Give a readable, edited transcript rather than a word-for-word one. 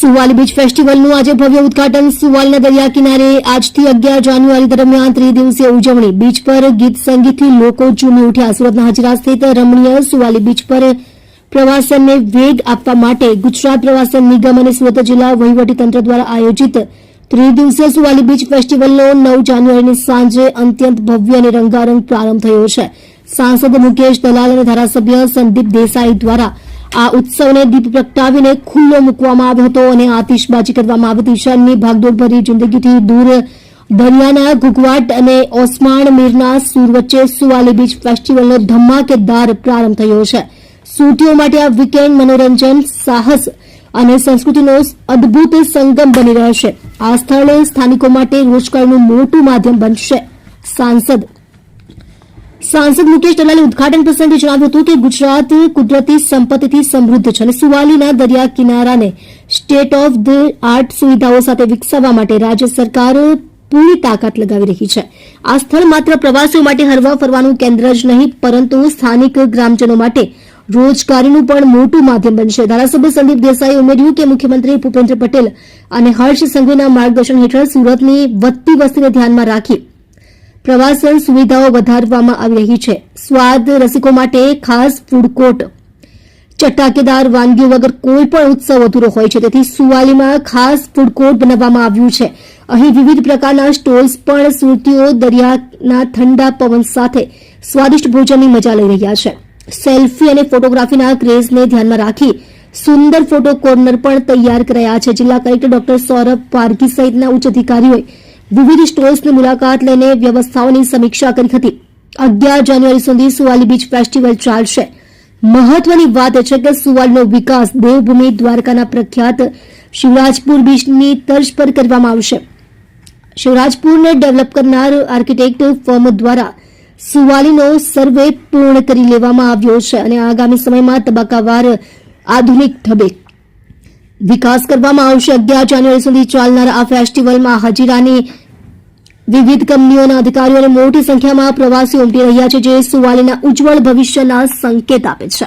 Suvali beach ફેસ્ટિવલનું આજે ભવ્ય ઉદઘાટન સુવાલીના દરિયા કિનારે આજથી 11 જાન્યુઆરી દરમિયાન ત્રિદિવસીય ઉજવણી બીચ પર ગીત સંગીતથી લોકો ઝૂમી ઉઠ્યા। સુરતના હજીરા સ્થિત રમણીય સુવાલી બીચ પર પ્રવાસનને વેગ આપવા માટે ગુજરાત પ્રવાસન નિગમ અને સુરત જિલ્લા વહીવટીતંત્ર દ્વારા આયોજિત ત્રિદિવસીય સુવાલી બીચ ફેસ્ટિવલનો 9 જાન્યુઆરીની સાંજે અત્યંત ભવ્ય અને રંગારંગ પ્રારંભ થયો છે। સાંસદ મુકેશ દલાલ અને ધારાસભ્ય સંદીપ દેસાઈ દ્વારા આ ઉત્સવને દીપ પ્રગટાવીને ખુલ્લો મૂકવામાં આવ્યો હતો અને આતિશબાજી કરવામાં આવી હતી। શહેરની ભાગદોડભરી જિંદગીથી દૂર દરિયાના ઘૂઘવાટ અને ઓસમાણ મીરના સૂર વચ્ચે સુવાલી બીચ ફેસ્ટિવલનો ધમાકેદાર પ્રારંભ થયો છે। સુરતીઓ માટે આ વીકેન્ડ મનોરંજન, સાહસ અને સંસ્કૃતિનો અદભુત સંગમ બની રહેશે। આ સ્થળ સ્થાનિકો માટે રોજગારનું મોટું માધ્યમ બનશે। સાંસદ મુકેશ દલાલે ઉદઘાટન પ્રસંગે જણાવ્યું હતું કે ગુજરાત કુદરતી સંપત્તિથી સમૃદ્ધ છે અને સુવાલીના દરિયા કિનારાને સ્ટેટ ઓફ ધ આર્ટ સુવિધાઓ સાથે વિકસાવવા માટે રાજ્ય સરકાર પૂરી તાકાત લગાવી રહી છે। આ સ્થળ માત્ર પ્રવાસીઓ માટે હરવા ફરવાનું કેન્દ્ર જ નહીં પરંતુ સ્થાનિક ગ્રામજનો માટે રોજગારીનું પણ મોટું માધ્યમ બનશે। ધારાસભ્ય સંદીપ દેસાઈએ ઉમેર્યું કે મુખ્યમંત્રી ભૂપેન્દ્ર પટેલ અને હર્ષ સંઘવીના માર્ગદર્શન હેઠળ સુરતની વધતી વસ્તીને ધ્યાનમાં રાખી પ્રવાસન સુવિધાઓ વધારવામાં આવી રહી છે। સ્વાદ રસિકો માટે ખાસ ફૂડ કોર્ટ, ચટાકેદાર વાનગીઓ વગર કોઈ પણ ઉત્સવ અધૂરો હોય છે, તેથી સુવાલીમાં ખાસ ફૂડ કોર્ટ બનાવવામાં આવ્યું છે। અહીં વિવિધ પ્રકારના સ્ટોલ્સ પણ સુરતીઓ દરિયાના ઠંડા પવન સાથે સ્વાદિષ્ટ ભોજનની મજા લઈ રહ્યા છે। સેલ્ફી અને ફોટોગ્રાફીના ક્રેઝને ધ્યાનમાં રાખી સુંદર ફોટો કોર્નર પણ તૈયાર કરાયા છે। જિલ્લા કલેક્ટર ડોક્ટર સૌરભ પારઘી સહિતના ઉચ્ચ અધિકારીઓએ વિવિધ સ્ટોલ્સની મુલાકાત લઈને વ્યવસ્થાઓની સમીક્ષા કરી હતી। 11 જાન્યુઆરી સુધી સુવાલી બીચ ફેસ્ટિવલ ચાલશે। મહત્વની વાત એ છે કે સુવાલીનો વિકાસ દેવભૂમિ દ્વારકાના પ્રખ્યાત શિવરાજપુર બીચની તર્જ પર કરવામાં આવશે। શિવરાજપુરને ડેવલપ કરનાર આર્કિટેક્ટ ફર્મ દ્વારા સુવાલીનો સર્વે પૂર્ણ કરી લેવામાં આવ્યો છે અને આગામી સમયમાં તબક્કાવાર આધુનિક ઢબે વિકાસ કરવામાં આવશે। 11 જાન્યુઆરી સુધી ચાલનાર આ ફેસ્ટિવલમાં હજીરાની વિવિધ કંપનીઓના અધિકારીઓ અને મોટી સંખ્યામાં પ્રવાસીઓ ઉમટી રહ્યા છે, જે સુવાલીના ઉજ્જવળ ભવિષ્યના સંકેત આપે છે।